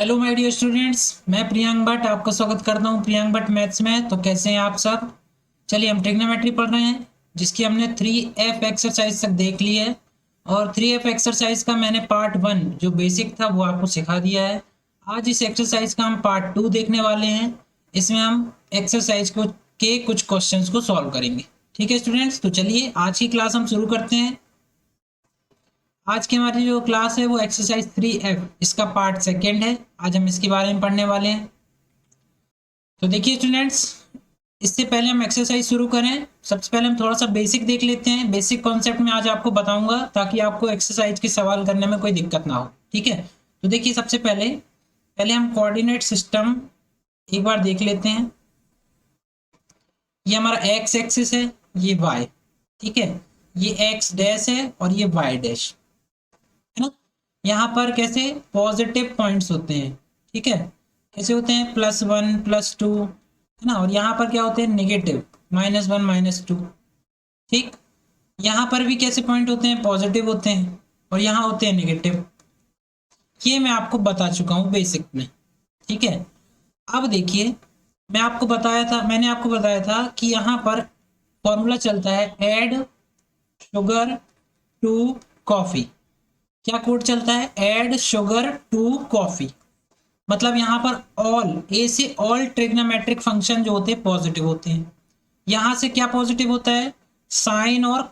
Hello my dear students, मैं प्रियांक भट्ट आपका स्वागत करता हूं प्रियांक भट्ट मैथ्स में। तो कैसे हैं आप सब। चलिए हम ट्रिग्नोमेट्री पढ़ रहे हैं जिसकी हमने 3F एक्सरसाइज तक देख ली है। और 3F एक्सरसाइज का मैंने पार्ट 1 जो बेसिक था वो आपको सिखा दिया है। आज इस एक्सरसाइज का हम पार्ट 2 देखने वाले हैं। इसमें हम एक्सरसाइज को के कुछ क्वेश्चंस को सॉल्व करेंगे। ठीक है स्टूडेंट्स, तो चलिए आज की क्लास हम शुरू करते हैं। आज की हमारी जो क्लास है वो एक्सरसाइज 3F इसका पार्ट सेकेंड है। आज हम इसके बारे में पढ़ने वाले हैं। तो देखिए स्टूडेंट्स, इससे पहले हम एक्सरसाइज शुरू करें सबसे पहले हम थोड़ा सा बेसिक देख लेते हैं। बेसिक कॉन्सेप्ट में आज आपको बताऊंगा ताकि आपको एक्सरसाइज के सवाल करने में कोई दिक्कत ना हो। ठीक है, तो देखिए सबसे पहले पहले हम कोऑर्डिनेट सिस्टम एक बार देख लेते हैं। ये हमारा एक्स एक्सिस है, ये वाई, ठीक है, ये एक्स डैश है और ये वाई डैश है ना। यहाँ पर कैसे पॉजिटिव पॉइंट्स होते हैं, ठीक है, कैसे होते हैं +1 +2 है ना। और यहाँ पर क्या होते हैं नेगेटिव -1 -2। ठीक, यहाँ पर भी कैसे पॉइंट होते हैं पॉजिटिव होते हैं और यहाँ होते हैं नेगेटिव। ये मैं आपको बता चुका हूँ बेसिक में। ठीक है, अब देखिए मैंने आपको बताया था कि यहाँ पर फॉर्मूला चलता है ऐड शुगर टू कॉफी। क्या कोड चलता है ऐड शुगर टू कॉफी। मतलब यहाँ पर ऑल ए से ऑल ट्रिग्नोमेट्रिक फंक्शन जो होते हैं पॉजिटिव होते हैं। यहाँ से क्या पॉजिटिव होता है साइन और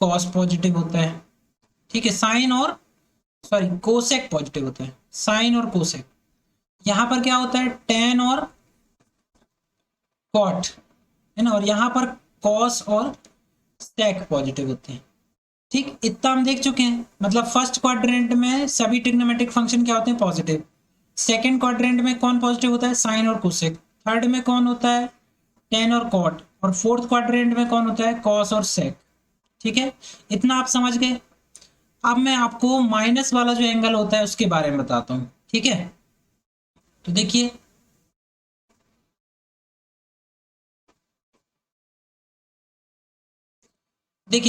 कॉस पॉजिटिव होता है। ठीक है, साइन और कोसेक पॉजिटिव होता है, साइन और कोसेक। यहाँ पर क्या होता है टेन और कॉट है ना। और यहाँ पर कॉस और सेक पॉजिटिव होते हैं। ठीक, इतना हम देख चुके हैं। मतलब फर्स्ट क्वाड्रेंट में सभी ट्रिग्नोमेट्रिक फंक्शन क्या होते हैं पॉजिटिव। सेकंड क्वाड्रेंट में कौन पॉजिटिव होता है साइन और कोसेक। थर्ड में कौन होता है टेन और कॉट। और फोर्थ क्वाड्रेंट में कौन होता है कॉस और सेक। ठीक है, इतना आप समझ गए। अब मैं आपको माइनस वाला जो एंगल होता है उसके बारे में बताता हूँ। ठीक है, तो देखिए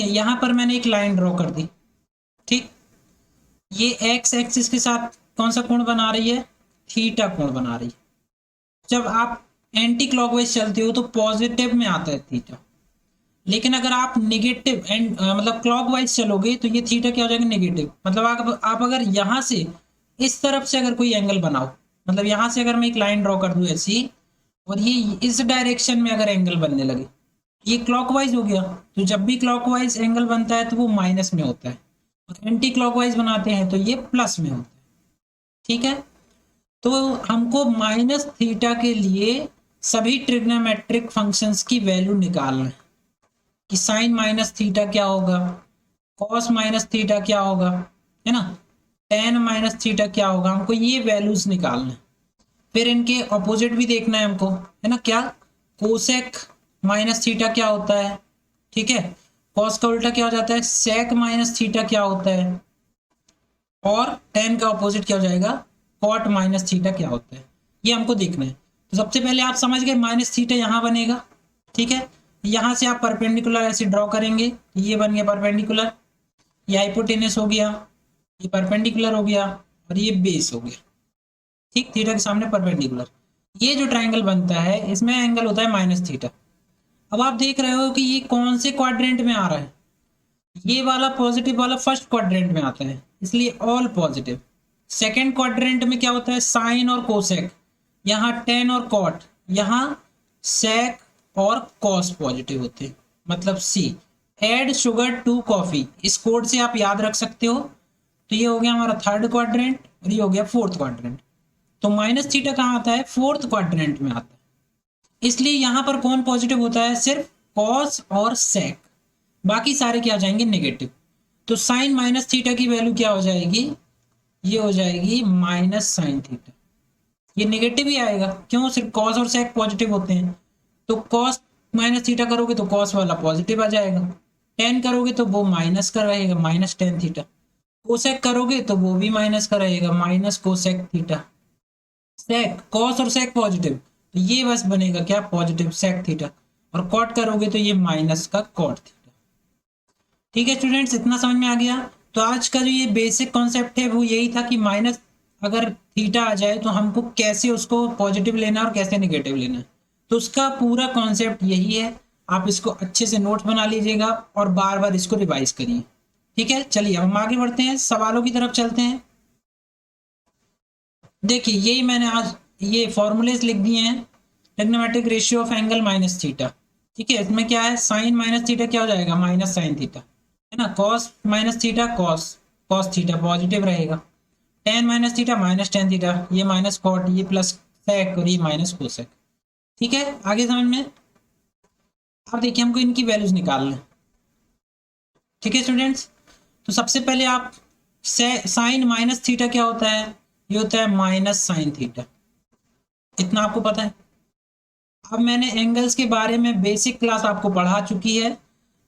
यहां पर मैंने एक लाइन ड्रॉ कर दी। ठीक, ये एक्स एक्सिस के साथ कौन सा कोण बना रही है थीटा कोण बना रही है। जब आप एंटी क्लॉकवाइज चलते हो तो पॉजिटिव में आता है थीटा। लेकिन अगर आप निगेटिव एंड मतलब क्लॉकवाइज चलोगे तो ये थीटा क्या हो जाएगा नेगेटिव। मतलब आप अगर यहाँ से इस तरफ से अगर कोई एंगल बनाओ, मतलब यहाँ से अगर मैं एक लाइन ड्रॉ कर दूं ऐसी और ये इस डायरेक्शन में अगर एंगल बनने लगे, ये क्लॉकवाइज हो गया। तो जब भी क्लॉकवाइज एंगल बनता है तो वो माइनस में होता है और एंटी क्लॉकवाइज बनाते हैं तो ये प्लस में होता है। ठीक है, तो हमको माइनस थीटा के लिए सभी ट्रिग्नोमेट्रिक फंक्शंस की वैल्यू निकालना है कि साइन माइनस थीटा क्या होगा, कॉस माइनस थीटा क्या होगा, है ना, टेन माइनस थीटा क्या होगा। हमको ये वैल्यूज निकालना है। फिर इनके ऑपोजिट भी देखना है हमको, है ना। क्या कोसेक माइनस थीटा क्या होता है, ठीक है, कॉस का उल्टा क्या हो जाता है सेक माइनस थीटा क्या होता है, और टेन का ऑपोजिट क्या हो जाएगा कॉट माइनस थीटा क्या होता है। ये हमको देखना है। तो सबसे पहले आप समझ गए माइनस थीटा यहाँ बनेगा। ठीक है, यहाँ से आप परपेंडिकुलर ऐसे ड्रॉ करेंगे, ये बन गया परपेंडिकुलर, ये हाइपोटेनस हो गया, ये परपेंडिकुलर हो गया और ये बेस हो गया। ठीक, थीटा के सामने परपेंडिकुलर। ये जो ट्राइंगल बनता है इसमें एंगल होता है माइनस थीटा। अब आप देख रहे हो कि ये कौन से क्वाड्रेंट में आ रहा है, ये वाला पॉजिटिव वाला फर्स्ट क्वाड्रेंट में आता है इसलिए ऑल पॉजिटिव। सेकंड क्वाड्रेंट में क्या होता है साइन और कोसेक, यहाँ टेन और कॉट, यहाँ सेक और कॉस पॉजिटिव होते हैं। मतलब सी एड शुगर टू कॉफी, इस कोड से आप याद रख सकते हो। तो ये हो गया हमारा थर्ड क्वाड्रेंट और ये हो गया फोर्थ क्वाड्रेंट। तो माइनस थीटा कहाँ आता है फोर्थ क्वाड्रेंट में आता है। इसलिए यहाँ पर कौन पॉजिटिव होता है सिर्फ कॉस और सेक, बाकी सारे क्या आ जाएंगे नेगेटिव। तो साइन माइनस थीटा की वैल्यू क्या हो जाएगी, ये हो जाएगी माइनस साइन थीटा। ये नेगेटिव ही आएगा, क्यों सिर्फ कॉस और सेक पॉजिटिव होते हैं। तो कॉस माइनस थीटा करोगे तो कॉस वाला पॉजिटिव आ जाएगा, टेन करोगे तो वो माइनस का रहेगा माइनस टेन थीटा, कोसेक करोगे तो वो भी माइनस का रहेगा माइनस कोसेक थीटा। सेक कॉस और सेक पॉजिटिव तो ये बस बनेगा क्या पॉजिटिव सेक थीटा, और कॉट करोगे तो ये माइनस का कॉट थीटा। ठीक है स्टूडेंट्स, इतना समझ में आ गया। तो आज का जो ये बेसिक कॉन्सेप्ट है वो यही था कि माइनस अगर थीटा आ जाए तो हमको कैसे उसको पॉजिटिव लेना है और कैसे नेगेटिव लेना है। तो उसका पूरा कॉन्सेप्ट यही है। आप इसको अच्छे से नोट बना लीजिएगा और बार बार इसको रिवाइज करिए। ठीक है, चलिए अब हम आगे बढ़ते हैं, सवालों की तरफ चलते हैं। देखिए यही मैंने आज ये फॉर्मूलेज लिख दिए हैं। Trigonometric ratio of angle minus theta. ठीक है, इसमें क्या है, साइन माइनस थीटा क्या हो जाएगा, माइनस साइन थीटा, है ना। Cos minus theta cos, cos theta positive रहेगा। Tan minus theta minus tan theta, ये माइनस कॉट, ये प्लस सेक और ये माइनस कोसेक। ठीक है, आगे समझ में। अब देखिए हमको इनकी वैल्यूज निकालना है। ठीक है स्टूडेंट्स, तो सबसे पहले आप साइन माइनस थीटा क्या होता है, ये होता है माइनस साइन थीटा, इतना आपको पता है। अब मैंने एंगल्स के बारे में बेसिक क्लास आपको पढ़ा चुकी है,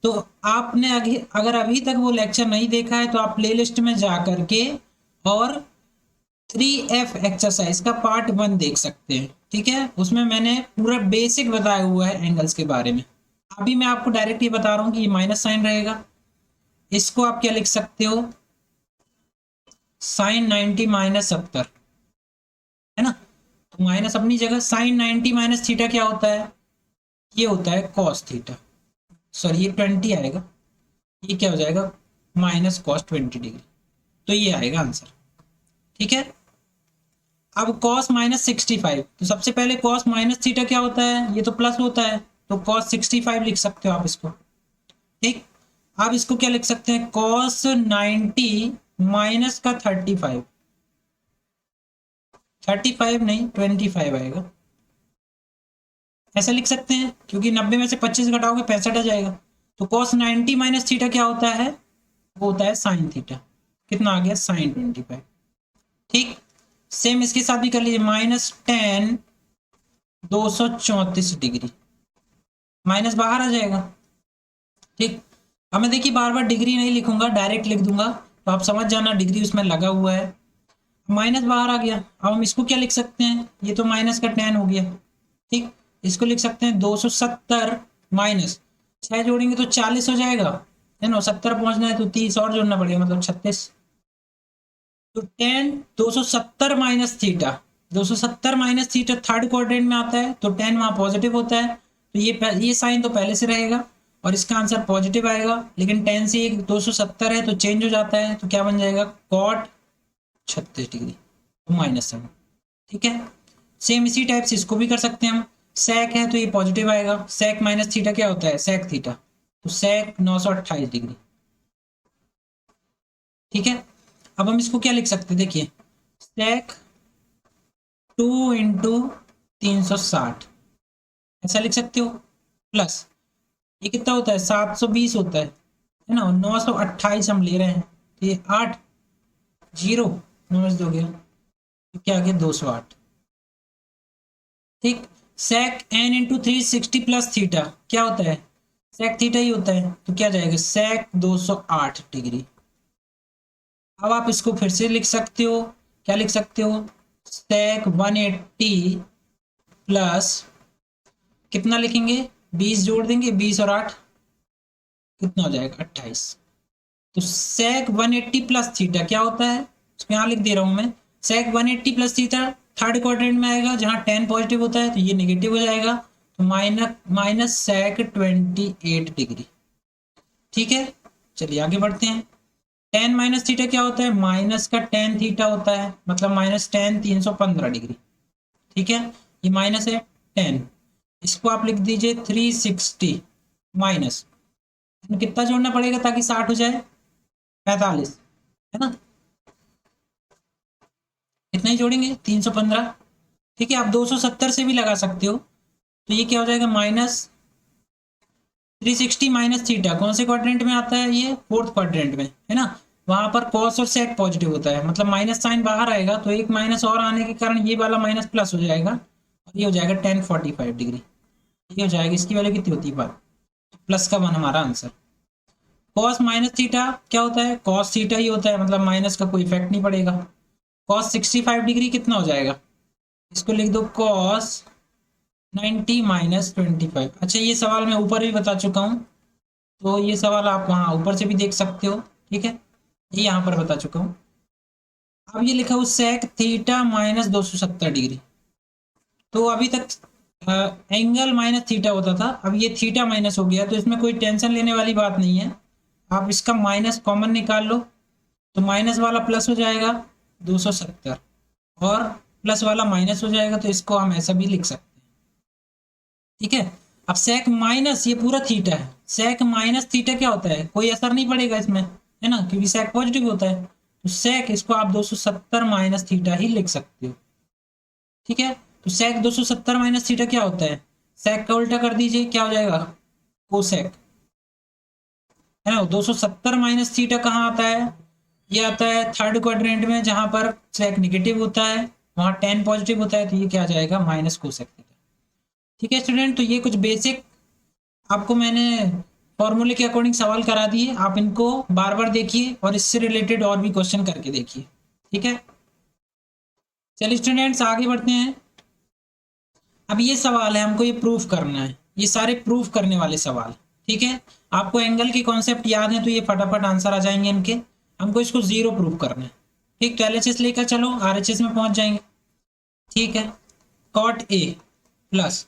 तो आपने अगर अभी तक वो लेक्चर नहीं देखा है तो आप प्लेलिस्ट में जा करके और 3F एक्सरसाइज का पार्ट 1 देख सकते हैं। ठीक है, उसमें मैंने पूरा बेसिक बताया हुआ है एंगल्स के बारे में। अभी मैं आपको डायरेक्ट ये बता रहा हूँ कि ये माइनस साइन रहेगा, इसको आप क्या लिख सकते हो, साइन 90 माइनस 70, है ना। तो माइनस अपनी जगह, साइन 90 माइनस थीटा क्या होता है, ये होता है कॉस थीटा, सॉरी ये 20 आएगा, ये क्या हो जाएगा माइनस कॉस 20 डिग्री, तो ये आएगा आंसर। ठीक है, अब कॉस माइनस 65, तो सबसे पहले कॉस माइनस थीटा क्या होता है, ये तो प्लस होता है, तो कॉस 65 लिख सकते हो आप इसको। ठीक, आप इसको क्या लिख सकते हैं, कॉस 90 माइनस का 35, 35 नहीं 25 आएगा, ऐसा लिख सकते हैं, क्योंकि 90 में से 25 घटाओगे 65 आ जाएगा। तो कॉस 90 माइनस थीटा क्या होता है, वो होता है साइन थीटा, कितना आ गया साइन 25। ठीक, सेम इसके साथ भी कर लीजिए, माइनस 10 234 डिग्री, माइनस बाहर आ जाएगा। ठीक, अब मैं देखिए बार बार डिग्री नहीं लिखूंगा, डायरेक्ट लिख दूंगा, तो आप समझ जाना डिग्री उसमें लगा हुआ है। माइनस बाहर आ गया, अब हम इसको क्या लिख सकते हैं, ये तो माइनस का 10 हो गया। ठीक, इसको लिख सकते हैं 270 माइनस 6 जोड़ेंगे तो 40 हो जाएगा, है ना। 70 पहुंचना है तो 30 और जोड़ना पड़ेगा, मतलब 36। तो 10 270 minus theta, 270 minus theta third quadrant में आता है, तो 10 वहां पॉजिटिव होता है, तो ये साइन तो पहले से रहेगा और इसका आंसर पॉजिटिव आएगा। लेकिन 10 से एक 270 है तो चेंज हो जाता है, तो क्या बन जाएगा कॉट 36 डिग्री, तो माइनस 7। ठीक है, सेम इसी टाइप से इसको भी कर सकते हैं हम। सेक है तो ये पॉजिटिव आएगा, सेक माइनस थीटा क्या होता है, सेक थीटा, तो सेक 928 डिग्री। ठीक है, अब हम इसको क्या लिख सकते हैं, देखिए सेक 2 इंटू 360, ऐसा लिख सकते हो, प्लस ये कितना होता है 720 होता है ना, 928 हम ले रहे हैं, तो ये 8 जीरो 9 से 2 गया, तो क्या आ गया 208। ठीक, सेक एन इंटू 360 प्लस थीटा क्या होता है, सेक थीटा ही होता है, तो क्या जाएगा सेक 208 डिग्री। अब आप इसको फिर से लिख सकते हो, क्या लिख सकते हो, सेक 180 प्लस कितना लिखेंगे, 20 जोड़ देंगे, 20 और 8 कितना हो जाएगा 28। तो सेक 180 प्लस थीटा क्या होता है, इसमें यहाँ लिख दे रहा हूं मैं, सेक 180 प्लस थीटा थर्ड क्वाड्रेंट में आएगा, जहां 10 पॉजिटिव होता है तो ये नेगेटिव हो जाएगा, तो माइनस सेक 28 डिग्री। ठीक है, चलिए आगे बढ़ते हैं। 10 माइनस थीटा क्या होता है, माइनस का 10 थीटा होता है, मतलब माइनस 10 315 डिग्री। ठीक है, ये माइनस है 10, इसको आप लिख दीजिए 360 माइनस, कितना जोड़ना पड़ेगा ताकि 60 हो जाए, 45, है ना, इतना ही जोड़ेंगे 315। ठीक है, आप 270 से भी लगा सकते हो, तो ये क्या हो जाएगा माइनस 360 माइनस थीटा कौन से क्वाड्रेंट में आता है, ये फोर्थ क्वाड्रेंट में, है ना। वहां पर कॉस और सेक पॉजिटिव होता है, मतलब माइनस साइन बाहर आएगा, तो एक माइनस और आने के कारण ये वाला माइनस प्लस हो जाएगा, और ये हो जाएगा 1045 डिग्री। ये हो जाएगा, इसकी वैल्यू कितनी होती है, प्लस का 1 हमारा आंसर। कॉस माइनस थीटा क्या होता है, कॉस थीटा ही होता है, मतलब माइनस का कोई इफेक्ट नहीं पड़ेगा। कॉस 65 डिग्री कितना हो जाएगा, इसको लिख दो कॉस 90 माइनस 25। अच्छा, ये सवाल मैं ऊपर भी बता चुका हूँ, तो ये सवाल आप वहाँ ऊपर से भी देख सकते हो। ठीक है, ये यहाँ पर बता चुका हूँ। अब ये लिखा हुआ सेक थीटा माइनस 270 डिग्री। तो अभी तक एंगल माइनस थीटा होता था, अब ये थीटा माइनस हो गया, तो इसमें कोई टेंशन लेने वाली बात नहीं है। आप इसका माइनस कॉमन निकाल लो, तो माइनस वाला प्लस हो जाएगा 270, और प्लस वाला माइनस हो जाएगा, तो इसको हम ऐसा भी लिख सकते हैं। ठीक है। अब सेक माइनस ये पूरा थीटा है, सेक माइनस थीटा क्या होता है, कोई असर नहीं पड़ेगा इसमें, है ना, क्योंकि सेक पॉजिटिव होता है। तो सेक इसको आप 270 माइनस थीटा ही लिख सकते हो। ठीक है। तो सेक 270 माइनस थीटा क्या होता है, सेक का उल्टा कर दीजिए, क्या हो जाएगा, कोसेक, है ना। 270 माइनस थीटा कहाँ आता है, ये आता है थर्ड क्वाड्रेंट में, जहां पर सेक निगेटिव होता है, वहां टेन पॉजिटिव होता है, तो ये क्या आ जाएगा, माइनस कोसेक थीटा। ठीक है स्टूडेंट, तो ये कुछ बेसिक आपको मैंने फॉर्मूले के अकॉर्डिंग सवाल करा दिए, आप इनको बार बार देखिए और इससे रिलेटेड और भी क्वेश्चन करके देखिए। ठीक है, चलिए स्टूडेंट्स आगे बढ़ते हैं। अब ये सवाल है, हमको ये प्रूफ करना है, ये सारे प्रूफ करने वाले सवाल। ठीक है, आपको एंगल की कॉन्सेप्ट याद है तो ये फटाफट आंसर आ जाएंगे इनके। हमको इसको जीरो प्रूफ करना है। ठीक, तो एलएचएस लेकर चलो, आरएचएस में पहुंच जाएंगे। ठीक है, cot A plus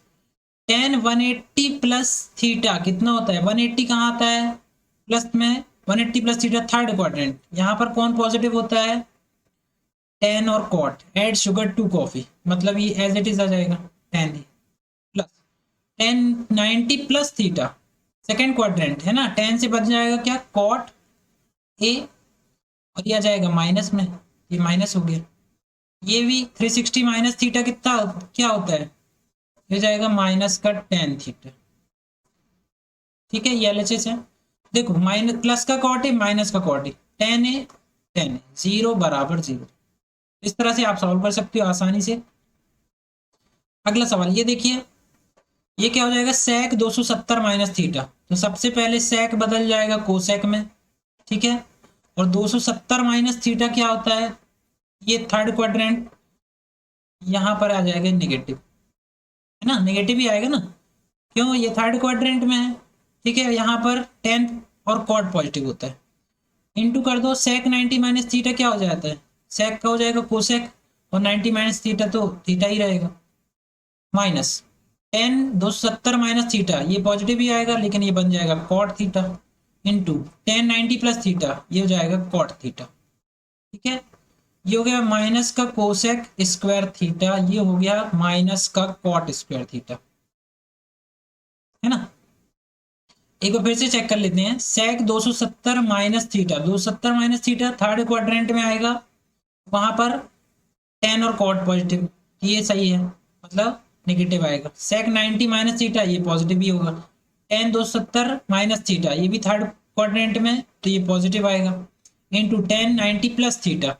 tan 180 plus theta कितना होता है, 180 कहाँ आता है, प्लस में 180 प्लस थीटा थर्ड क्वाड्रेंट, यहाँ पर कौन पॉजिटिव होता है, टेन और cot, add sugar to coffee, मतलब ये एज इट इज आ जाएगा टेन ही, plus tan 90 plus theta second quadrant है ना, टेन से बच जाएगा क्या, कॉट ए, और ये आ जाएगा माइनस में, ये माइनस हो गया। ये भी 360 माइनस थीटा कितना क्या होता है, ये जाएगा माइनस का टेन थीटा। ठीक है, ये एलएचएस है। देखो माइनस प्लस का कॉट है, माइनस का कॉट है, टेन है टेन है, जीरो बराबर जीरो। इस तरह से आप सॉल्व कर सकते हो आसानी से। अगला सवाल ये देखिए, ये क्या हो जाएगा, सेक 270 माइनस थीटा, तो सबसे पहले सेक बदल जाएगा कोसेक में। ठीक है, और 270 माइनस थीटा क्या होता है, ये थर्ड क्वाड्रेंट, यहां पर आ जाएगा नेगेटिव, है ना, नेगेटिव ही आएगा ना, क्यों, ये थर्ड क्वाड्रेंट में है। ठीक है, यहाँ पर टेन और कॉट पॉजिटिव होता है, इंटू कर दो, सेक 90 माइनस थीटा क्या हो जाता है, सेक का हो जाएगा कोसेक, और 90 माइनस थीटा तो थीटा ही रहेगा, माइनस टेन 270 माइनस थीटा, ये पॉजिटिव ही आएगा लेकिन ये बन जाएगा cot theta, into tan 90 plus theta, ये हो जाएगा कॉट थीटा। ठीक है, ये हो गया माइनस का कोसेक स्क्वायर थीटा, ये हो गया माइनस का कॉट स्क्वायर थीटा, है ना। एक बार फिर से चेक कर लेते हैं, सेक 270 minus theta, 270 minus theta third quadrant में आएगा, वहां पर टेन और कॉट पॉजिटिव, ये सही है, मतलब नेगेटिव आएगा। सेक 90 माइनस थीटा, ये पॉजिटिव ही होगा, टेन 270 माइनस थीटा, ये भी थर्ड क्वाड्रेंट में, तो ये पॉजिटिव आएगा, इंटू टेन 90 प्लस थीटा,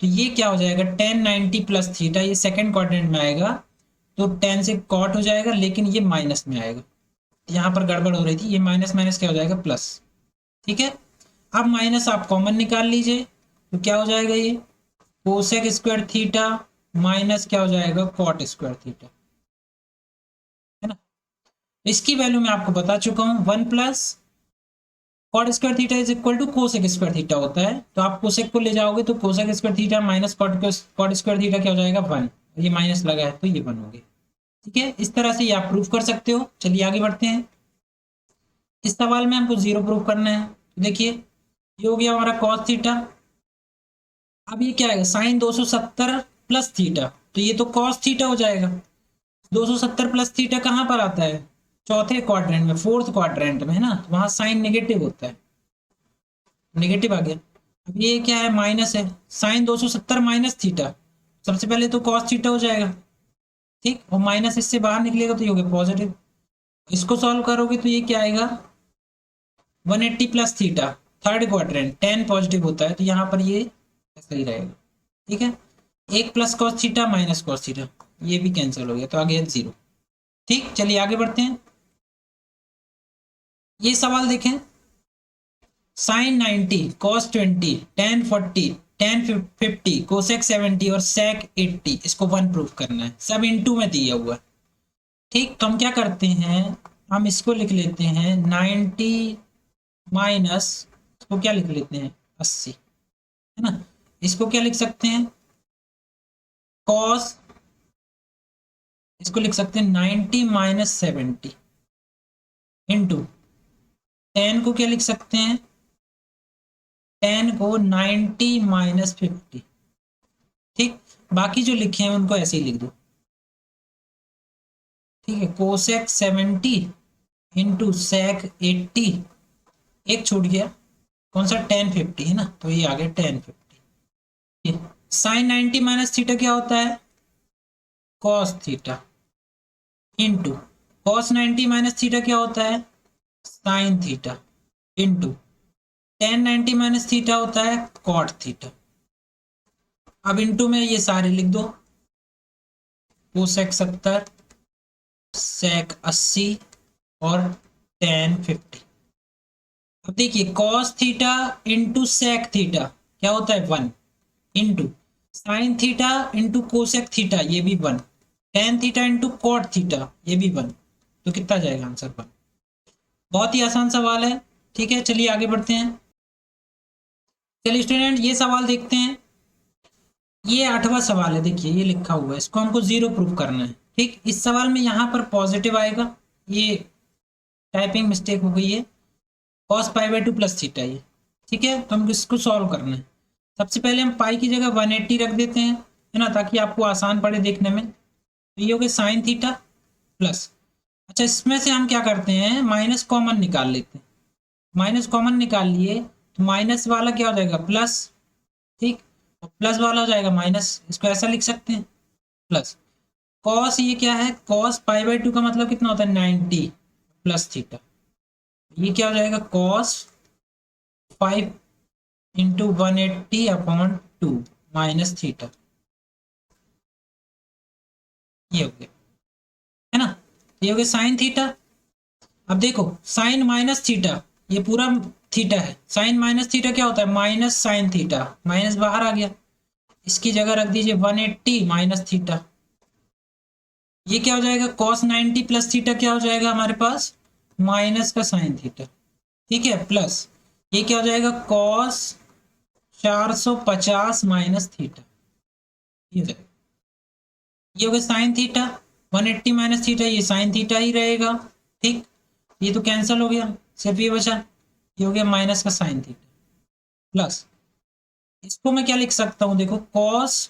तो ये क्या हो जाएगा, टेन 90 प्लस थीटा, ये सेकेंड क्वाड्रेंट में आएगा, तो टेन से कॉट हो जाएगा लेकिन ये माइनस में आएगा, यहाँ पर गड़बड़ हो रही थी, ये माइनस माइनस क्या हो जाएगा, प्लस। ठीक है, अब माइनस आप कॉमन निकाल लीजिए, तो क्या हो जाएगा, ये कोसेक स्क्वायर थीटा माइनस क्या हो जाएगा, कॉट स्क्वायर थीटा, है ना। इसकी वैल्यू मैं आपको बता चुका हूं, one plus cot square theta is equal to cosec square theta होता है, तो आप कोसेक को ले जाओगे तो cosec square theta minus cot square theta क्या हो जाएगा, वन, ये माइनस लगा है तो ये वन हो गया। ठीक है, इस तरह से ये आप प्रूफ कर सकते हो। चलिए आगे बढ़ते हैं, इस सवाल में हमको जीरो प्रूफ करना है, तो देखिए ये हो गया हमारा कॉस थीटा, अब ये क्या है, साइन 270 प्लस थीटा, तो ये तो कॉस थीटा हो जाएगा, 270 प्लस थीटा कहाँ पर आता है, चौथे क्वाड्रेंट में, फोर्थ क्वाड्रेंट में, है ना, वहां साइन नेगेटिव होता है, नेगेटिव आ गया। अब ये क्या है, माइनस है, साइन 270 माइनस थीटा, सबसे पहले तो कॉस थीटा हो जाएगा, ठीक, और माइनस इससे बाहर निकलेगा तो ये हो गया पॉजिटिव, इसको सॉल्व करोगे तो ये क्या आएगा, 180 plus theta third quadrant, ten positive होता है तो यहाँ पर ये सही रहेगा। ठीक है, एक plus cos theta minus cos theta, ये भी कैंसिल हो गया तो आ गया जीरो। ठीक, चलिए आगे बढ़ते हैं, ये सवाल देखें, sine 90 cos 20 tan 40 tan 50 cosec 70 और सेक 80, इसको वन प्रूफ करना है, सब इनटू में दिया हुआ है। ठीक, तो हम क्या करते हैं, हम इसको लिख लेते हैं 90 माइनस, इसको क्या लिख लेते हैं 80, है ना, इसको क्या लिख सकते हैं, कॉस, इसको लिख सकते हैं 90 माइनस 70 इंटू टेन को क्या लिख सकते हैं, टेन को 90 माइनस 50। ठीक, बाकी जो लिखे हैं उनको ऐसे ही लिख दो। ठीक है, कोसेक 70 इंटू सेक 80, एक छूट गया, कौन सा, टेन 50 है ना, तो ये आ गया टेन 50। साइन 90 माइनस थीटा क्या होता है, cos theta, into cos 90 minus theta क्या होता है, sign theta, into tan 90 minus theta होता है कॉट थीटा। अब इंटू में ये सारे लिख दो, कोसेक 70, सेक 80 और टेन 50। अब देखिए cos theta into sec theta क्या होता है 1, into sine theta into cosec theta ये भी 1, tan theta into cot theta ये भी 1, तो कितना जाएगा आंसर 1। बहुत ही आसान सवाल है। ठीक है, चलिए आगे बढ़ते हैं। चलिए स्टूडेंट ये सवाल देखते हैं। ये 8वां सवाल है, देखिए ये लिखा हुआ है, इसको हमको जीरो प्रूफ करना है। ठीक, इस सवाल में यहाँ पर पॉजिटिव आएगा, ये टाइपिंग मिस्टेक हो गई है, cos pi by 2 plus theta ये। ठीक है, तो हमको इसको सॉल्व करना है। सबसे पहले हम पाई की जगह 180 रख देते हैं, है ना, ताकि आपको आसान पड़े देखने में। तो ये हो गया साइन थीटा प्लस, अच्छा इसमें से हम क्या करते हैं, माइनस कॉमन निकाल लेते हैं। माइनस कॉमन निकाल लिए तो माइनस वाला क्या हो जाएगा प्लस, ठीक, और प्लस वाला हो जाएगा माइनस, इसको ऐसा लिख सकते हैं प्लस। कॉस ये क्या है, कॉस पाई बाई 2 का मतलब कितना होता है 90 प्लस थीटा, ये क्या हो जाएगा cos 5 into 180 upon 2 minus theta, ये हो गया, है ना, ये हो गया साइन थीटा। अब देखो साइन माइनस थीटा, ये पूरा थीटा है, साइन माइनस थीटा क्या होता है माइनस साइन थीटा, माइनस बाहर आ गया, इसकी जगह रख दीजिए 180 माइनस थीटा। ये क्या हो जाएगा कॉस 90 प्लस थीटा क्या हो जाएगा हमारे पास माइनस का साइन थीटा, ठीक है, प्लस ये क्या हो जाएगा कॉस 450 माइनस थीटा, ये जाएगा, ये हो गया साइन थीटा, 180 माइनस थीटा ये साइन थीटा ही रहेगा। ठीक, ये तो कैंसिल हो गया, सिर्फ ये बचा, ये हो गया माइनस का साइन थीटा प्लस, इसको मैं क्या लिख सकता हूँ, देखो कॉस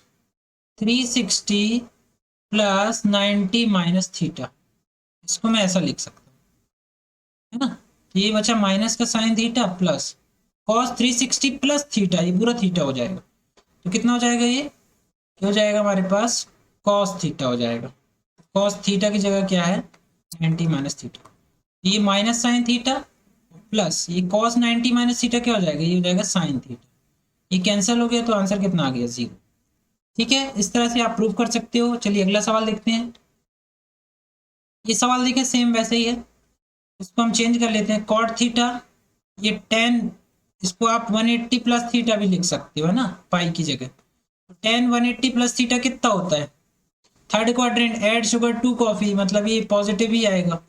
360 प्लस 90 माइनस थीटा, इसको मैं ऐसा लिख सकता हूँ, है ना, ये बचा माइनस का sine theta plus cos 360 plus theta, ये पूरा थीटा हो जाएगा, तो कितना हो जाएगा ये हो जाएगा हमारे पास कॉस थीटा हो जाएगा, कॉस थीटा की जगह क्या है 90 माइनस थीटा, ये माइनस साइन थीटा प्लस ये कॉस 90 माइनस थीटा क्या हो जाएगा, ये हो जाएगा साइन थीटा, ये कैंसिल हो गया तो आंसर कितना आ गया 0। ठीक है, इस तरह से आप प्रूव कर सकते हो। चलिए अगला सवाल देखते हैं। ये सवाल देखें सेम वैसे ही है, इसको हम चेंज कर लेते हैं, कॉट थीटा ये 10, इसको आप 180 प्लस थीटा भी लिख सकते हो, है ना, पाई की जगह, तो 10 180 प्लस थीटा कितना होता है, third quadrant, add sugar 2 coffee, मतलब ये पॉजिटिव ही आएगा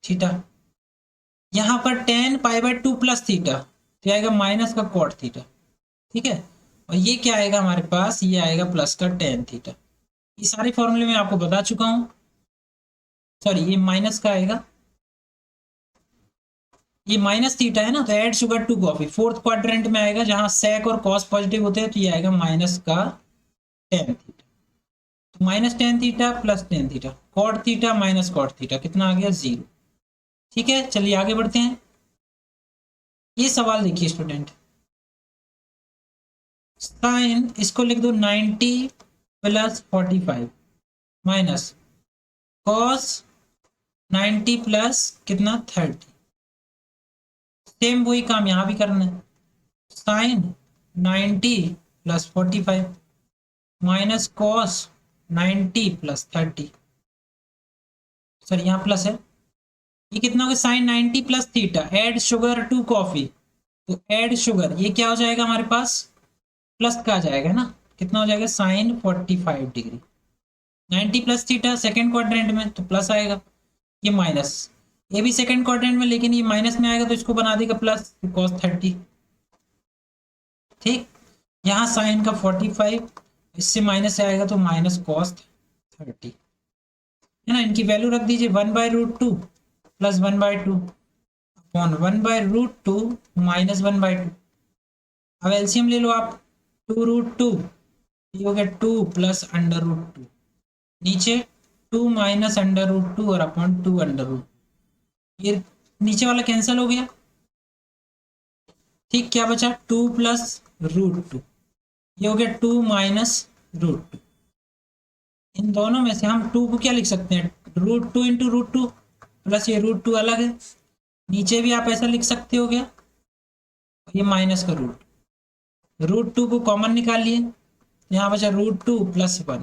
थीटा, यहाँ पर 10 पाई बाई 2 प्लस थीटा तो आएगा माइनस का कॉट थीटा, ठीक है, और ये क्या आएगा हमारे पास, ये आएगा प्लस का टेन थीटा। ये सारे फॉर्मूले मैं आपको बता चुका हूँ, सॉरी ये माइनस का आएगा, ये माइनस थीटा है ना, तो add sugar 2 coffee fourth quadrant में आएगा, जहां सेक और कॉस पॉजिटिव होते हैं, तो ये आएगा माइनस का टेन थीटा, तो minus tan theta plus tan theta, cot theta minus cot theta कितना आ गया 0। ठीक है, चलिए आगे बढ़ते हैं। ये सवाल देखिए स्टूडेंट, साइन इसको लिख दो 90 प्लस 45 माइनस कॉस 90 प्लस कितना 30, सेम वही काम यहां भी करना है, sine 90 plus 45 minus cos 90 plus 30, sir यहाँ प्लस है, ये कितना होगा sine 90 plus theta, add sugar 2 coffee, तो ऐड शुगर ये क्या हो जाएगा हमारे पास प्लस का आ जाएगा ना, कितना हो जाएगा sine 45 degree, 90 plus theta second quadrant में तो प्लस आएगा, ये माइनस, ये भी सेकेंड क्वाड्रेंट में लेकिन ये माइनस में आएगा तो इसको बना देगा प्लस, कॉस 30। ठीक, यहाँ साइन का 45, इससे माइनस आएगा तो माइनस कॉस 30 है ना। इनकी वैल्यू रख दीजिए 1/√2 प्लस 1/2 अपॉन 1/√2 माइनस 1/2। अब एलसीएम ले लो आप, 2√2 ये हो गया 2 प्लस √2, नीचे 2 माइनस √2 और अपॉन 2 ये नीचे वाला कैंसिल हो गया। ठीक, क्या बचा 2 प्लस √2, ये हो गया 2 माइनस √2। इन दोनों में से हम 2 को क्या लिख सकते हैं, √2 इंटू √2 प्लस ये √2 अलग है, नीचे भी आप ऐसा लिख सकते हो क्या, ये माइनस का √2 को कॉमन निकालिए, यहाँ बचा √2 प्लस 1,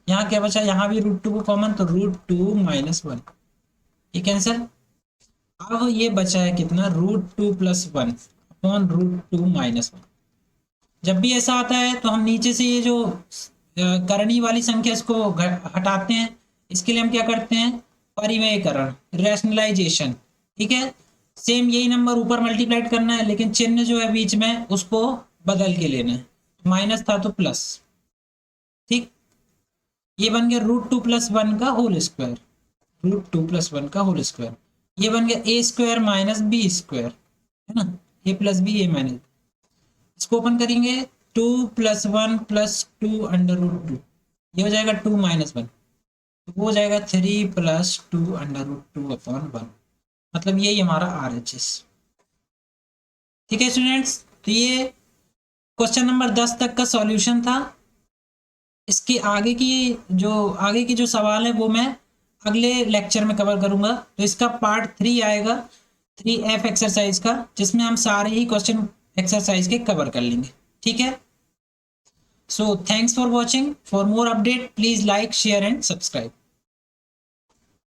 यहाँ क्या बचा, यहाँ भी √2 को कॉमन तो √2 माइनस 1, ये कैंसिल। अब ये बचा है कितना, √2 प्लस 1 अपॉन √2 माइनस 1। जब भी ऐसा आता है तो हम नीचे से ये जो करणी वाली संख्या इसको हटाते हैं। इसके लिए हम क्या करते हैं, परिमेयकरण, रैशनलाइजेशन। ठीक है, सेम यही नंबर ऊपर मल्टीप्लाइड करना है, लेकिन चिन्ह जो है बीच में उसको बदल के लेना है, माइनस था तो प्लस। ठीक, ये बन गया √2 प्लस 1 का होल स्क्वायर, √2 प्लस 1 का होल स्क्वायर, ये बन गया a square minus B square, है ना, a plus B A minus. इसको ओपन करेंगे, 2 प्लस 1 प्लस 2 √2, ये हो जाएगा 2 माइनस 1, तो वो हो जाएगा 3 प्लस 2 √2 अपॉन 1, मतलब यही हमारा RHS। ठीक है स्टूडेंट्स, तो ये क्वेश्चन नंबर 10 तक का सॉल्यूशन था। इसके आगे की जो सवाल है वो मैं अगले लेक्चर में कवर करूंगा। तो इसका पार्ट 3 आएगा, 3F एक्सरसाइज का, जिसमें हम सारे ही क्वेश्चन एक्सरसाइज के कवर कर लेंगे। ठीक है, so thanks for watching. For more update please like, share and subscribe.